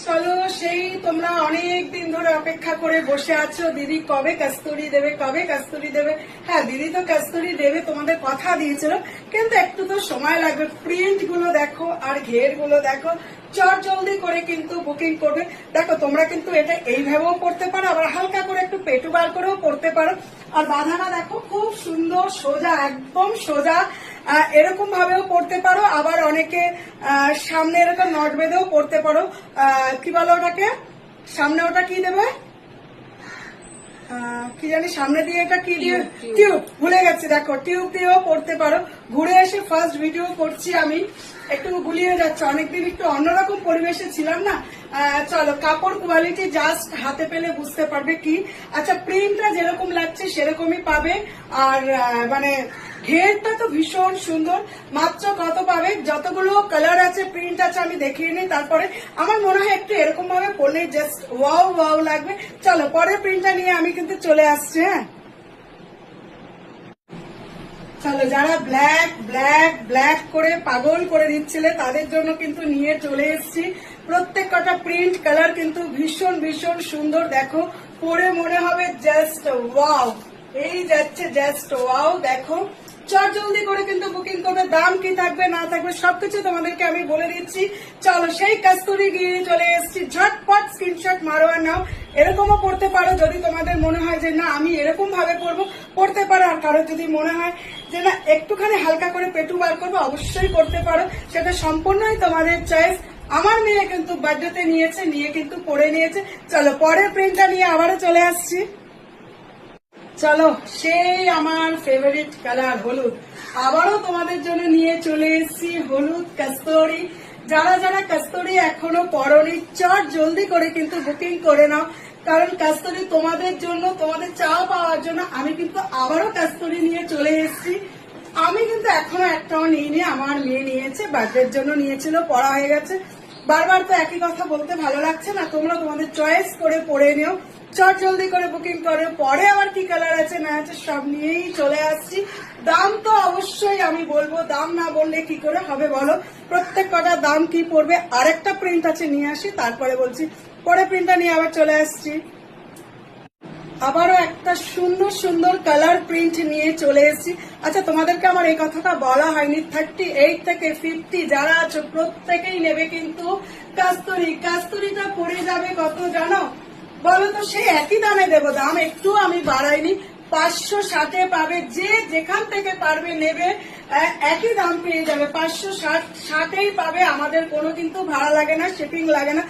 চলো, সেই তোমরা অনেক দিন ধরে অপেক্ষা করে বসে আছো দিদি কবে কস্তুরি দেবে, কবে কস্তুরি দেবে। হ্যাঁ, দিদি তো কস্তুরি দেবে, তোমাদের কথা দিয়েছিল, কিন্তু একটু তো সময় লাগবে। প্রিন্ট গুলো দেখো আর ঘের গুলো দেখো, চট জলদি করে কিন্তু বুকিং করবে। দেখো, তোমরা কিন্তু এটা এইভাবেও পড়তে পারো, আবার হালকা করে একটু পেটু বার করেও পড়তে পারো। আর বাঁধানা দেখো খুব সুন্দর, সোজা, একদম সোজা, এরকম ভাবেও পড়তে পারো। আবার অনেকে সামনে এরকম নট বেঁধেও পড়তে পারো। কি বলো ওটাকে, সামনে ওটা কি দেবে, কি জানি সামনে দিয়ে, এটা কি দিয়ে, টিউব, ভুলে গেছি। দেখো, টিউব দিয়েও পড়তে পারো। ঘুরে এসে ফার্স্ট ভিডিও করছি আমি, একটু গুলিয়ে যাচ্ছে, অনেকদিন একটু অন্যরকম পরিবেশে ছিলাম না। চলো, কাপড় কোয়ালিটি জাস্ট হাতে পেলে বুঝতে পারবে কি। আচ্ছা, প্রিন্টটা যেরকম লাগছে সেরকমই পাবে। আর মানে ঘেরটা তো ভীষণ সুন্দর। মাত্র কত পাবে, যতগুলো কালার আছে, প্রিন্ট আছে, আমি দেখিয়ে নিই। তারপরে আমার মনে হয় একটু এরকম ভাবে পরলে জাস্ট ওয়াও ওয়াও লাগবে। চলো, পরের প্রিন্টটা নিয়ে আমি কিন্তু চলে আসছি। হ্যাঁ, চলো, যারা ব্ল্যাক ব্ল্যাক ব্ল্যাক করে পাগল করে দিচ্ছিলে তাদের জন্য কিন্তু নিয়ে চলে এসেছি। প্রত্যেক কটা প্রিন্ট কালার কিন্তু ভীষণ ভীষণ সুন্দর। দেখো, পরে মনে হবে জাস্ট ওয়াও, এই যাচ্ছে জাস্ট ওয়াও। দেখো, চট জলদি করে কিন্তু বুকিং করবে। দাম কি থাকবে না থাকবে সবকিছু তোমাদেরকে আমি বলে দিচ্ছি। চলো, সেই কস্তুরি গিয়ে চলে এসেছি। ঝটপট স্ক্রিনশট মারো আর নাও। এরকমও পড়তে পারো, যদি তোমাদের মনে হয় যে না আমি এরকম ভাবে পড়বো, পড়তে পারো। আর কারো যদি মনে হয় যে না একটুখানি হালকা করে পেটু বার করবো, অবশ্যই করতে পারো। সেটা সম্পূর্ণই তোমাদের চয়েস। আমার মেয়ে কিন্তু বার্থডেতে নিয়েছে, নিয়ে কিন্তু পরে নিয়েছে। চলো, পরের প্রিন্টটা নিয়ে আবারও চলে আসছি। চলো, সেই আমার ফেভারিট কালার হলুদ, আবারও তোমাদের জন্য নিয়ে চলে এসেছি হলুদ কস্তুরি। যারা যারা কস্তুরি এখনো পরনি, চট জলদি করে কিন্তু বুকিং করে নাও। কারণ কস্তুরি তোমাদের জন্য, তোমাদের চাওয়া পাওয়ার জন্য আমি কিন্তু আবারও কস্তুরি নিয়ে চলে এসেছি। আমি কিন্তু এখনো একটাও নিইনি, আমার মেয়ে নিয়েছে, বার্থডের জন্য নিয়েছিল, পড়া হয়ে গেছে। বারবার তো একই কথা বলতে ভালো লাগছে না, তোমরা তোমাদের চয়েস করে পড়ে নিও। চট জলদি করে বুকিং করে, পরে আবার কি কালার আছে না আছে সব নিয়েই চলে আসছি। দাম তো অবশ্যই আমি বলবো, দাম না বললে কি করে হবে বলো। প্রত্যেক কটা দাম কি পড়বে। আরেকটা প্রিন্ট আছে, নিয়ে আসি, তারপরে বলছি। পরে প্রিন্টটা নিয়ে আবার চলে আসছি। আবারও একটা সুন্দর সুন্দর কালার প্রিন্ট নিয়ে চলে এসেছি। আচ্ছা, তোমাদেরকে আমার এই কথাটা বলা হয়নি, 38 থেকে 50 যারা আছো প্রত্যেকেই নেবে কিন্তু কস্তুরি। কস্তুরিটা পড়ে যাবে কত জানো বলো তো, সেই একই দামে দেবো, দাম একটু আমি বাড়াইনি। 560 পাবে, যে যেখান থেকে পারবে নেবে, একই দাম পেয়ে যাবে। 560 পাবে, আমাদের কোনো কিন্তু ভাড়া লাগে না, শিপিং লাগে না।